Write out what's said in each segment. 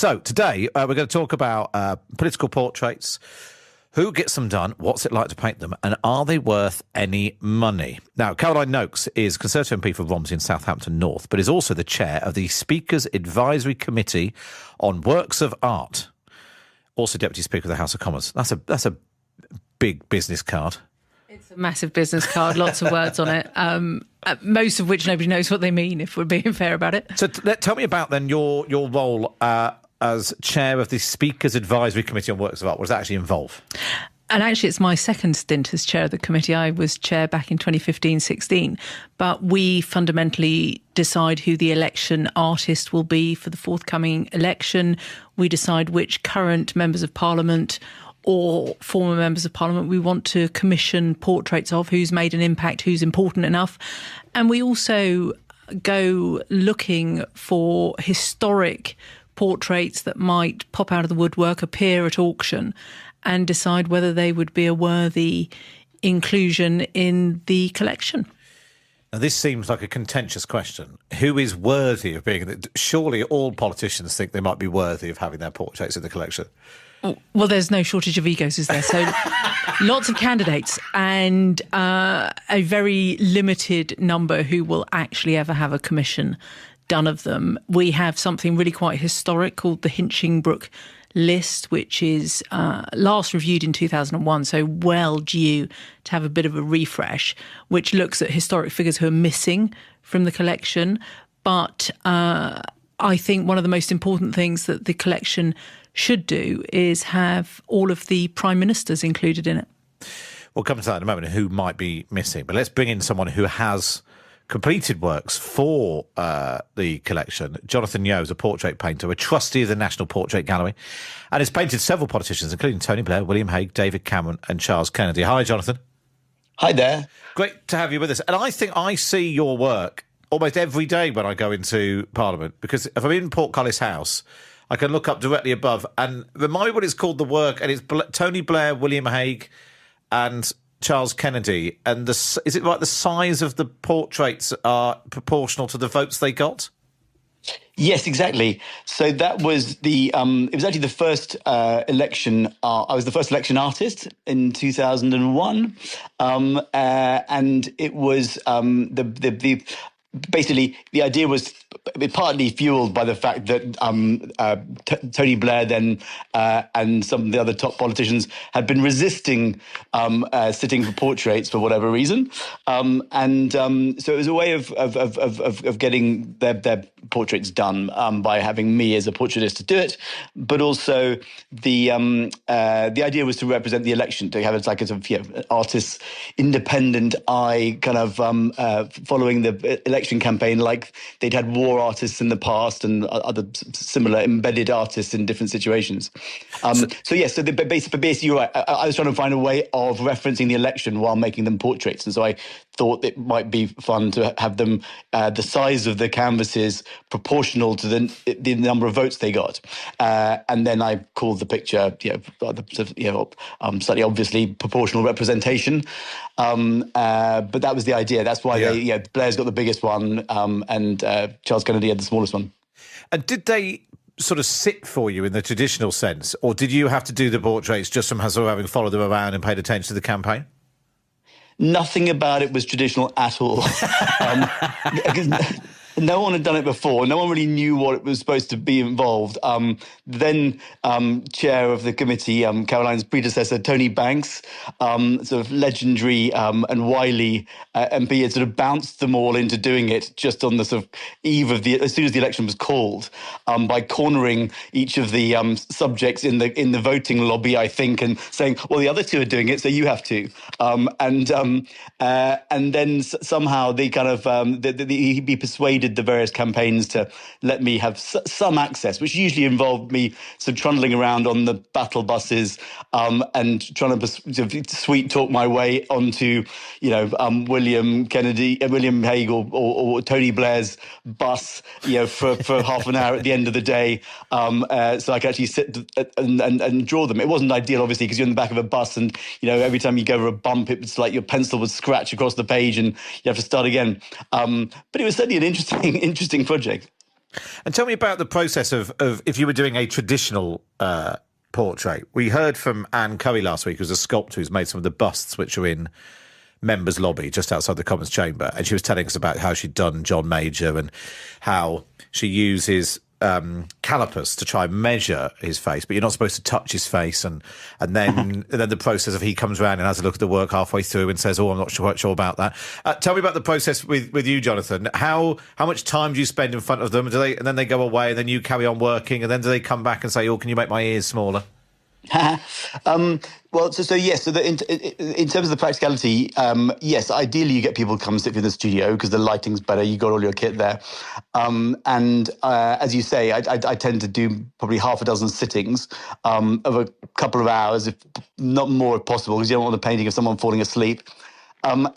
So today we're going to talk about political portraits. Who gets them done? What's it like to paint them? And are they worth any money? Now, Caroline Nokes is Conservative MP for Romsey and Southampton North, but is also the chair of the Speaker's Advisory Committee on Works of Art. Also Deputy Speaker of the House of Commons. That's a big business card. It's a massive business card, lots of words on it, most of which nobody knows what they mean, if we're being fair about it. So tell me about, then, your role as chair of the Speaker's Advisory Committee on Works of Art. What does that actually involve? And actually, it's my second stint as chair of the committee. I was chair back in 2015-16. But we fundamentally decide who the election artist will be for the forthcoming election. We decide which current members of Parliament or former members of Parliament we want to commission portraits of, who's made an impact, who's important enough. And we also go looking for historic portraits that might pop out of the woodwork, appear at auction, and decide whether they would be a worthy inclusion in the collection. Now, this seems like a contentious question. Who is worthy of being... Surely all politicians think they might be worthy of having their portraits in the collection. Well, there's no shortage of egos, is there? So lots of candidates and a very limited number who will actually ever have a commission done of them. We have something really quite historic called the Hinchingbrook list, which is last reviewed in 2001, so well due to have a bit of a refresh, which looks at historic figures who are missing from the collection. But I think one of the most important things that the collection should do is have all of the prime ministers included in it. We'll come to that in a moment, who might be missing. But let's bring in someone who has completed works for the collection. Jonathan Yeo is a portrait painter, a trustee of the National Portrait Gallery, and has painted several politicians, including Tony Blair, William Hague, David Cameron and Charles Kennedy. Hi, Jonathan. Hi there. Great to have you with us. And I think I see your work almost every day when I go into Parliament, because if I'm in Portcullis House, I can look up directly above and remind me what it's called, the work, and it's Tony Blair, William Hague and Charles Kennedy. And is it right, the size of the portraits are proportional to the votes they got? Yes, exactly. So that was it was actually the first election. I was the first election artist in 2001. And it was basically, the idea was partly fueled by the fact that Tony Blair then and some of the other top politicians had been resisting sitting for portraits for whatever reason, so it was a way of getting their portraits done by having me as a portraitist to do it, but also the idea was to represent the election, to have it like as an artist's independent eye, kind of following the election campaign, like they'd had war artists in the past and other similar embedded artists in different situations. So basically, you're right. I was trying to find a way of referencing the election while making them portraits, and so I thought it might be fun to have them the size of the canvases proportional to the number of votes they got, and then I called the picture, slightly obviously proportional representation. But that was the idea. That's why Blair's got the biggest one, and Charles Kennedy had the smallest one. And did they sort of sit for you in the traditional sense, or did you have to do the portraits just from sort of having followed them around and paid attention to the campaign? Nothing about it was traditional at all. No one had done it before. No one really knew what it was supposed to be involved. Then chair of the committee, Caroline's predecessor, Tony Banks, sort of legendary and wily MP, had sort of bounced them all into doing it just on the sort of eve of as soon as the election was called, by cornering each of the subjects in the voting lobby, I think, and saying, well, the other two are doing it, so you have to. And then somehow they kind of he persuaded the various campaigns to let me have some access, which usually involved me sort of trundling around on the battle buses and trying to sweet talk my way onto, William Hague or Tony Blair's bus, for half an hour at the end of the day, so I could actually sit and draw them. It wasn't ideal, obviously, because you're in the back of a bus and, every time you go over a bump, it was like your pencil would scratch across the page and you have to start again. But it was certainly an interesting project. And tell me about the process of if you were doing a traditional portrait. We heard from Anne Curry last week, who's a sculptor who's made some of the busts which are in members' lobby just outside the Commons chamber, and she was telling us about how she'd done John Major and how she uses calipers to try and measure his face, but you're not supposed to touch his face, and then the process of he comes around and has a look at the work halfway through and says, "Oh, I'm not quite sure about that." Tell me about the process with you, Jonathan. How much time do you spend in front of them? And then they go away, and then you carry on working, and then do they come back and say, "Oh, can you make my ears smaller?" Well, so yes. So in terms of the practicality, yes. Ideally, you get people to come and sit in the studio because the lighting's better. You got all your kit there, and as you say, I tend to do probably half a dozen sittings of a couple of hours, if not more, if possible, because you don't want the painting of someone falling asleep. But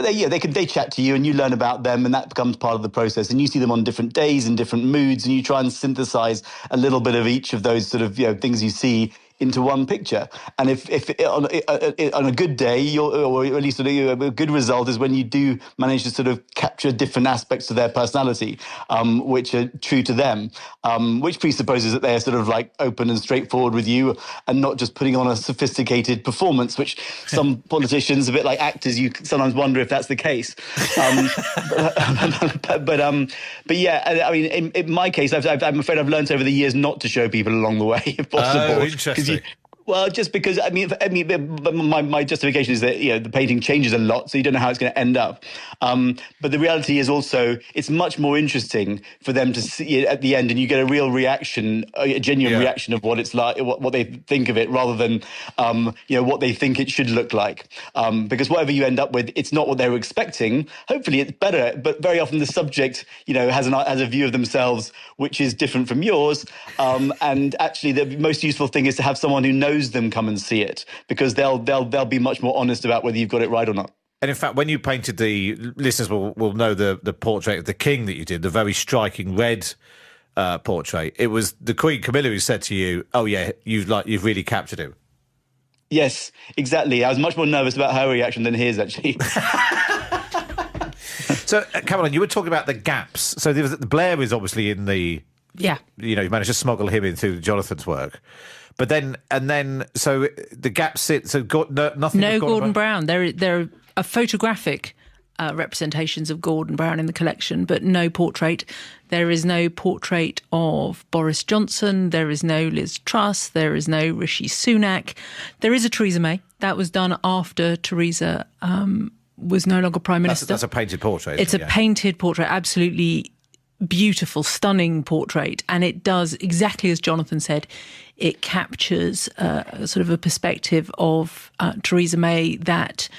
they chat to you and you learn about them, and that becomes part of the process. And you see them on different days and different moods, and you try and synthesize a little bit of each of those sort of things you see into one picture. And if on a good day, or at least a good result is when you do manage to sort of capture different aspects of their personality, which are true to them, which presupposes that they're sort of like open and straightforward with you and not just putting on a sophisticated performance, which some politicians, a bit like actors, you sometimes wonder if that's the case. But yeah, I mean, in my case, I'm afraid I've learned over the years not to show people along the way, if possible. Oh, interesting. Well, just because my justification is that the painting changes a lot, so you don't know how it's going to end up. But the reality is also it's much more interesting for them to see it at the end, and you get a real reaction, a genuine reaction of what it's like, what they think of it, rather than what they think it should look like. Because whatever you end up with, it's not what they were expecting. Hopefully, it's better, but very often the subject has a view of themselves which is different from yours. And actually, the most useful thing is to have someone who knows them come and see it, because they'll be much more honest about whether you've got it right or not. And in fact, when you painted, the listeners will know the portrait of the king that you did, the very striking red portrait. It was the Queen Camilla who said to you, "Oh yeah, you've really captured him." Yes, exactly. I was much more nervous about her reaction than his, actually. So, Caroline, you were talking about the gaps. So Blair is obviously in the... Yeah. You managed to smuggle him into Jonathan's work. But so the gaps sit... So nothing... No Gordon Brown. There are photographic representations of Gordon Brown in the collection, but no portrait. There is no portrait of Boris Johnson. There is no Liz Truss. There is no Rishi Sunak. There is a Theresa May. That was done after Theresa was no longer Prime Minister. That's a painted portrait. It's a painted portrait, absolutely beautiful, stunning portrait. And it does exactly as Jonathan said. It captures sort of a perspective of Theresa May that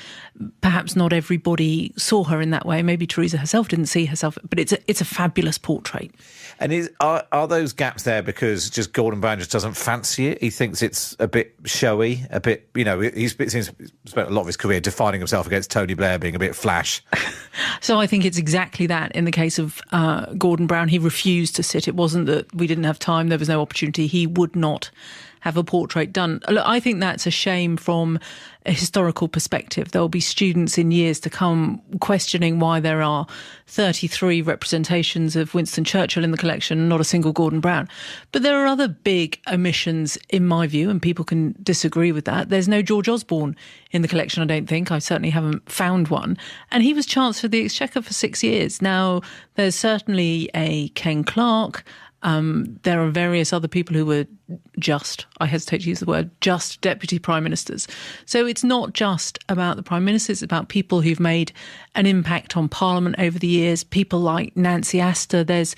perhaps not everybody saw her in that way. Maybe Theresa herself didn't see herself, but it's a fabulous portrait. And are those gaps there because just Gordon Brown just doesn't fancy it? He thinks it's a bit showy, a bit, he's spent a lot of his career defining himself against Tony Blair being a bit flash. So I think it's exactly that. In the case of Gordon Brown, he refused to sit. It wasn't that we didn't have time, there was no opportunity. He would not have a portrait done. Look, I think that's a shame from a historical perspective. There will be students in years to come questioning why there are 33 representations of Winston Churchill in the collection and not a single Gordon Brown. But there are other big omissions, in my view, and people can disagree with that. There's no George Osborne in the collection, I don't think. I certainly haven't found one. And he was Chancellor of the Exchequer for 6 years. Now, there's certainly a Ken Clarke. There are various other people who were I hesitate to use the word, just deputy prime ministers. So it's not just about the prime ministers, it's about people who've made an impact on Parliament over the years, people like Nancy Astor. There's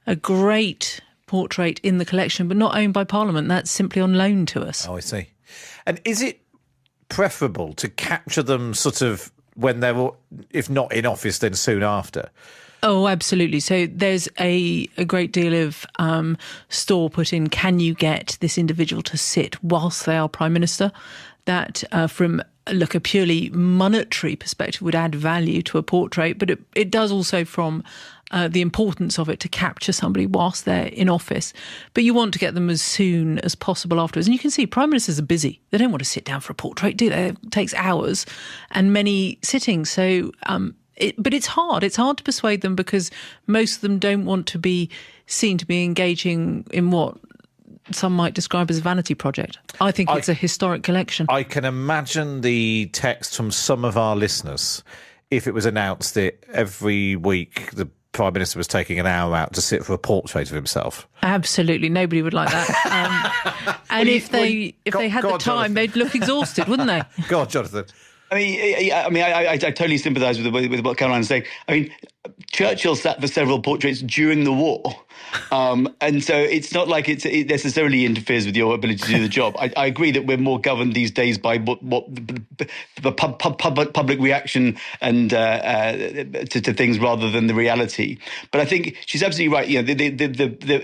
a great portrait in the collection, but not owned by Parliament. That's simply on loan to us. Oh, I see. And is it preferable to capture them sort of when they're, if not in office, then soon after? Oh, absolutely. So there's a great deal of store put in, can you get this individual to sit whilst they are Prime Minister? That from a purely monetary perspective would add value to a portrait, but it does also from the importance of it to capture somebody whilst they're in office. But you want to get them as soon as possible afterwards. And you can see Prime Ministers are busy. They don't want to sit down for a portrait, do they? It takes hours and many sittings. So But it's hard. It's hard to persuade them because most of them don't want to be seen to be engaging in what some might describe as a vanity project. I think it's a historic collection. I can imagine the text from some of our listeners if it was announced that every week the Prime Minister was taking an hour out to sit for a portrait of himself. Absolutely, nobody would like that. And if they had the time, Jonathan. they'd look exhausted, wouldn't they? Go on, Jonathan. I totally sympathise with what Caroline's saying. I mean, Churchill sat for several portraits during the war. And so it's not like it necessarily interferes with your ability to do the job. I agree that we're more governed these days by what the public reaction and to things rather than the reality. But I think she's absolutely right. You know,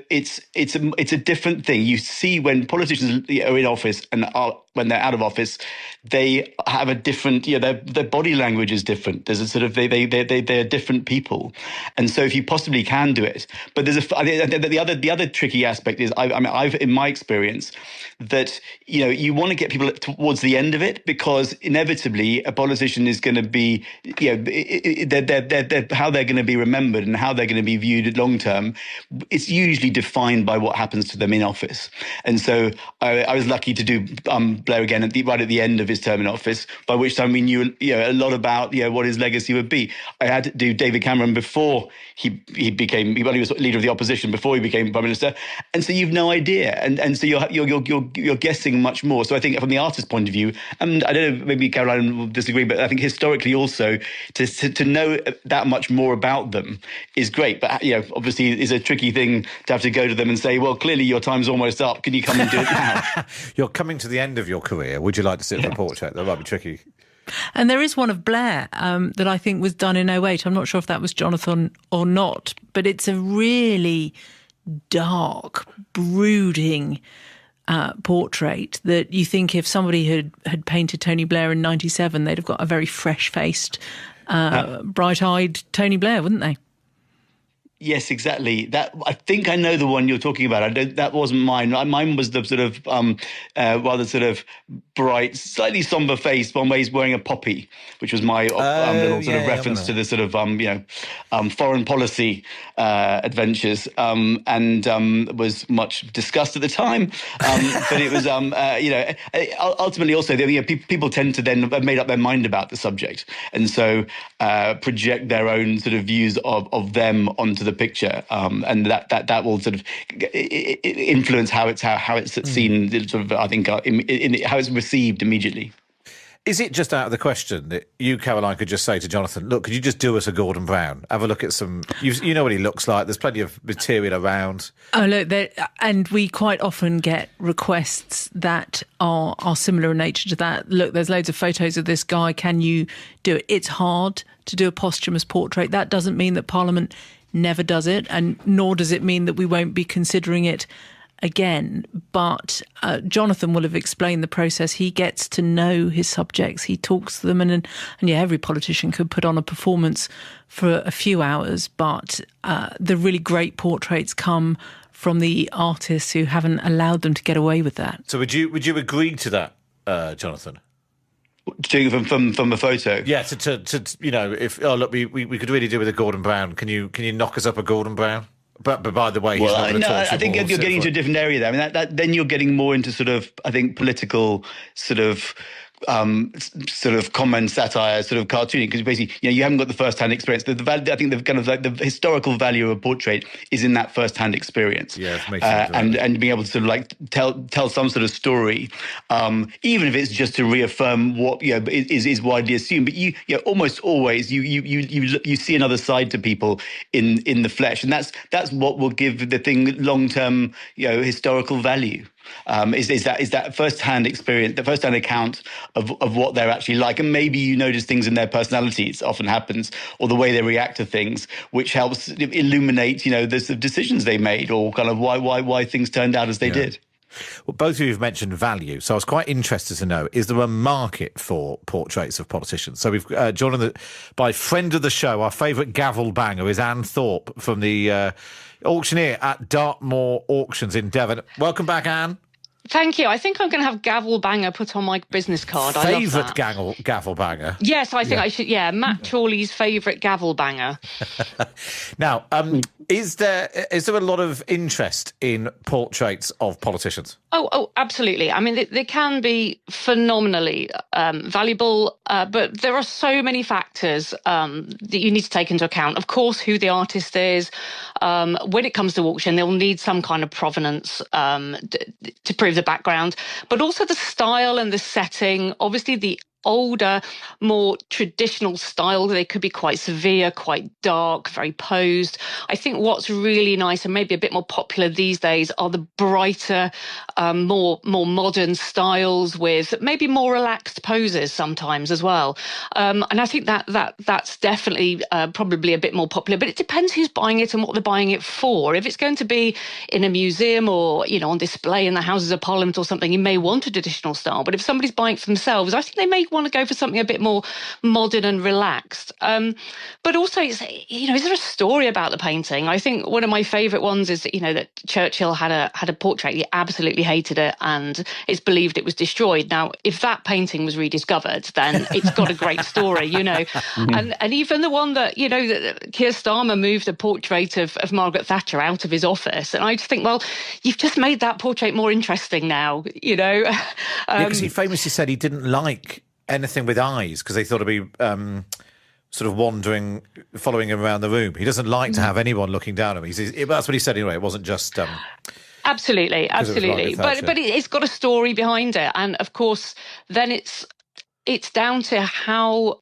it's a different thing. You see when politicians are in office and when they're out of office, they have a different. You know, their body language is different. There's a sort of they're different people, and so if you possibly can do it, but there's the other tricky aspect is I've in my experience that you want to get people towards the end of it because inevitably a politician is going to be how they're going to be remembered and how they're going to be viewed long term. It's usually defined by what happens to them in office, and so I was lucky to do Blair again right at the end of his term in office, by which time we knew a lot about what his legacy would be. I had to do David Cameron before he was leader of the opposition before he became Prime Minister, and so you've no idea, and so you're guessing much more. So I think from the artist's point of view, and I don't know, maybe Caroline will disagree, but I think historically also to know that much more about them is great. But obviously, it's a tricky thing to have to go to them and say, well, clearly your time's almost up. Can you come and do it now? You're coming to the end of your career. Would you like to sit for a portrait? That might be tricky. And there is one of Blair that I think was done in '08. I'm not sure if that was Jonathan or not, but it's a really dark, brooding portrait that you think if somebody had painted Tony Blair in '97, they'd have got a very fresh-faced, bright-eyed Tony Blair, wouldn't they? Yes, exactly. That I think I know the one you're talking about. That wasn't mine. Mine was the sort of rather sort of bright, slightly somber face. One where he's wearing a poppy, which was my little sort of reference to the sort of foreign policy adventures, and was much discussed at the time. But it was ultimately also people tend to then have made up their mind about the subject, and so project their own sort of views of them onto the picture, and that will sort of influence how it's seen. Sort of, I think, in how it's received immediately. Is it just out of the question that you, Caroline, could just say to Jonathan, look, could you just do us a Gordon Brown? Have a look at some... You know what he looks like. There's plenty of material around. Oh, look, and we quite often get requests that are similar in nature to that. Look, there's loads of photos of this guy. Can you do it? It's hard to do a posthumous portrait. That doesn't mean that Parliament never does it, and nor does it mean that we won't be considering it again. But Jonathan will have explained the process. He gets to know his subjects. He talks to them, and every politician could put on a performance for a few hours, but the really great portraits come from the artists who haven't allowed them to get away with that. So would you agree to that, Jonathan? From a photo, yeah. To if look, we could really do with a Gordon Brown. Can you knock us up a Gordon Brown? But by the way, he's not going to talk. I think you're getting into a different area there. I mean, that then you're getting more into sort of, I think, political sort of comment, satire, sort of cartooning, because basically, you haven't got the first-hand experience. I think the kind of like the historical value of a portrait is in that first-hand experience. Yeah, it makes sense, and being able to sort of like tell some sort of story, even if it's just to reaffirm what is widely assumed. But you almost always you see another side to people in the flesh, and that's what will give the thing long-term historical value. Is that first-hand experience, the first-hand account of what they're actually like, and maybe you notice things in their personalities. Often happens, or the way they react to things, which helps illuminate the decisions they made, or kind of why things turned out as they did. Well, both of you have mentioned value, so I was quite interested to know, is there a market for portraits of politicians? So we've joined by friend of the show, our favourite gavel banger is Anne Thorpe from the auctioneer at Dartmoor Auctions in Devon. Welcome back, Anne. Thank you. I think I'm going to have gavel banger put on my business card. I love that. Gavel banger? Yes, I think I should. Yeah, Matt Chorley's favourite gavel banger. Now, is there a lot of interest in portraits of politicians? Oh, absolutely. I mean, they can be phenomenally valuable, but there are so many factors that you need to take into account. Of course, who the artist is. When it comes to auction, they'll need some kind of provenance to prove the background, but also the style and the setting. Obviously, the older, more traditional style, they could be quite severe, quite dark, very posed. I think what's really nice and maybe a bit more popular these days are the brighter, more modern styles with maybe more relaxed poses sometimes as well. And I think that's definitely probably a bit more popular, but it depends who's buying it and what they're buying it for. If it's going to be in a museum or, on display in the Houses of Parliament or something, you may want a traditional style. But if somebody's buying it for themselves, I think they may want to go for something a bit more modern and relaxed. But also, is there a story about the painting? I think one of my favourite ones is, that Churchill had a portrait. He absolutely hated it, and it's believed it was destroyed. Now, if that painting was rediscovered, then it's got a great story, Mm-hmm. And even the one that, that Keir Starmer moved a portrait of Margaret Thatcher out of his office. And I just think, well, you've just made that portrait more interesting now, Because he famously said he didn't like anything with eyes because they thought it'd be sort of wandering, following him around the room. He doesn't like to have anyone looking down at him. That's what he said anyway. It wasn't just... Absolutely. But it's got a story behind it. And, of course, then it's down to how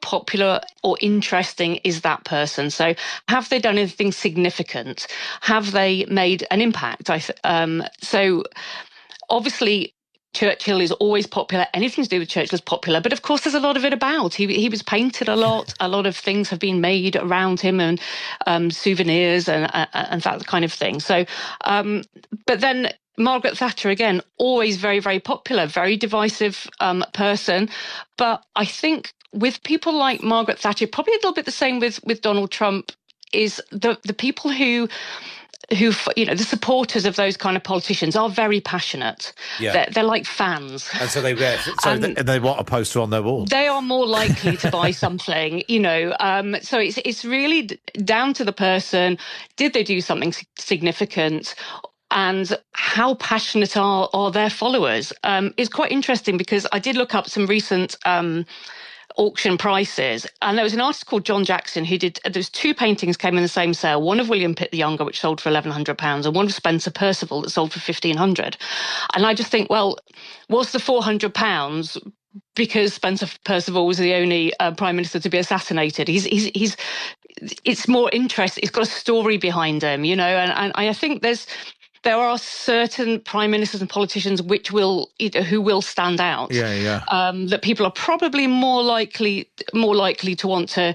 popular or interesting is that person? So have they done anything significant? Have they made an impact? So obviously Churchill is always popular. Anything to do with Churchill is popular. But of course, there's a lot of it about. He was painted a lot. A lot of things have been made around him and souvenirs and that kind of thing. So, but then Margaret Thatcher, again, always very, very popular, very divisive person. But I think with people like Margaret Thatcher, probably a little bit the same with Donald Trump, is the people who the supporters of those kind of politicians are very passionate. Yeah. They're like fans. And so they want a poster on their wall. They are more likely to buy something, so it's really down to the person. Did they do something significant? And how passionate are their followers? It's quite interesting because I did look up some recent auction prices, and there was an artist called John Jackson who there's two paintings came in the same sale, one of William Pitt the Younger, which sold for £1,100, and one of Spencer Perceval that sold for £1,500. And I just think, well, was the £400 because Spencer Perceval was the only prime minister to be assassinated? It's more interest. It's got a story behind him, and I think there are certain prime ministers and politicians who will stand out. That people are probably more likely to want to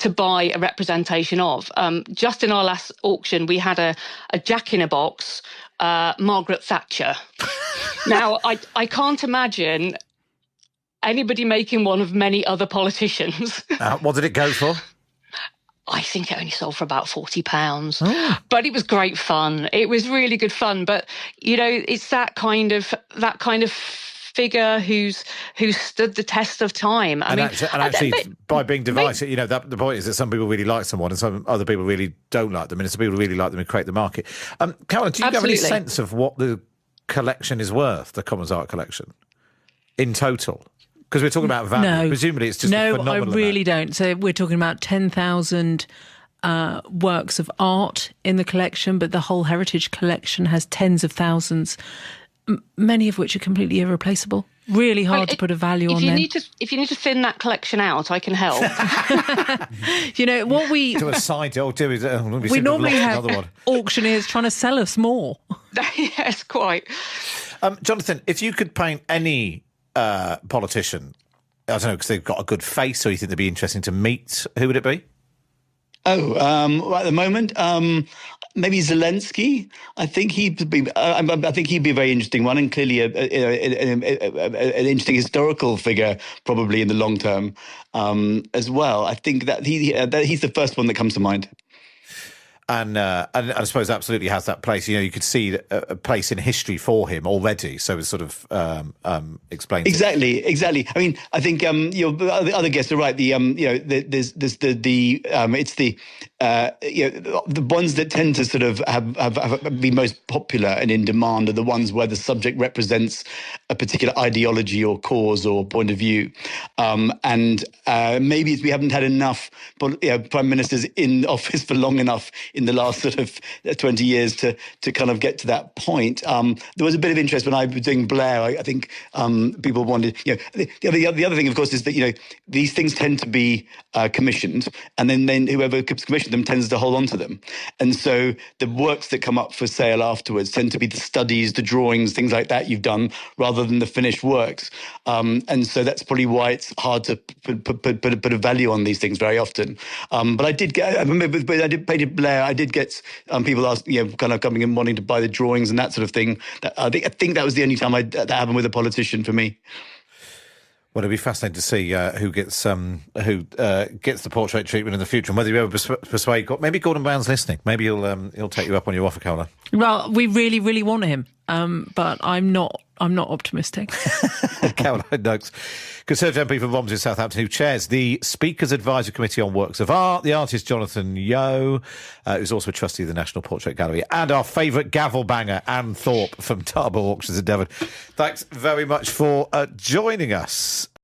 buy a representation of. Just in our last auction, we had a Jack-in-a-Box Margaret Thatcher. Now, I can't imagine anybody making one of many other politicians. What did it go for? I think it only sold for about £40, but it was great fun. It was really good fun. But it's that kind of figure who's stood the test of time. Actually, by being divisive, the point is that some people really like someone and some other people really don't like them, and some people really like them and create the market. Caroline, do you have any sense of what the collection is worth, the Commons Art collection, in total? Because we're talking about value. No. Presumably it's just a phenomenal I really don't. So we're talking about 10,000 works of art in the collection, but the whole heritage collection has tens of thousands, many of which are completely irreplaceable. Really hard to put a value on them. If you need to thin that collection out, I can help. What we... To a side, we normally have auctioneers trying to sell us more. Yes, quite. Jonathan, if you could paint any politician, I don't know, because they've got a good face, or you think they'd be interesting to meet, who would it be? At the moment, maybe Zelensky. I think he'd be. I think he'd be a very interesting one, and clearly an interesting historical figure, probably in the long term as well. I think that he's the first one that comes to mind. And I suppose absolutely has that place. You could see a place in history for him already. So it sort of explains exactly. I mean, I think your other guests are right. There's it's the ones that tend to sort of have be most popular and in demand are the ones where the subject represents a particular ideology or cause or point of view, and maybe it's we haven't had enough prime ministers in office for long enough in the last sort of 20 years to kind of get to that point. There was a bit of interest when I was doing Blair. I think people wanted, the other thing, of course, is that, these things tend to be commissioned, and then whoever commissioned them tends to hold on to them. And so the works that come up for sale afterwards tend to be the studies, the drawings, things like that you've done, rather than the finished works. And so that's probably why it's hard to put a value on these things very often. But I remember when I did painted Blair, I did get people ask, kind of coming and wanting to buy the drawings and that sort of thing. I think that was the only time that happened with a politician for me. Well, it'll be fascinating to see who gets the portrait treatment in the future, and whether you ever persuade. Maybe Gordon Brown's listening. Maybe he'll take you up on your offer, Caroline. Well, we really, really want him, but I'm not optimistic. Caroline Nokes, Conservative MP for Romsey, Southampton, who chairs the Speaker's Advisory Committee on Works of Art, the artist Jonathan Yeo, who's also a trustee of the National Portrait Gallery, and our favourite gavel banger, Anne Thorpe from Tarbell Auctions in Devon. Thanks very much for joining us.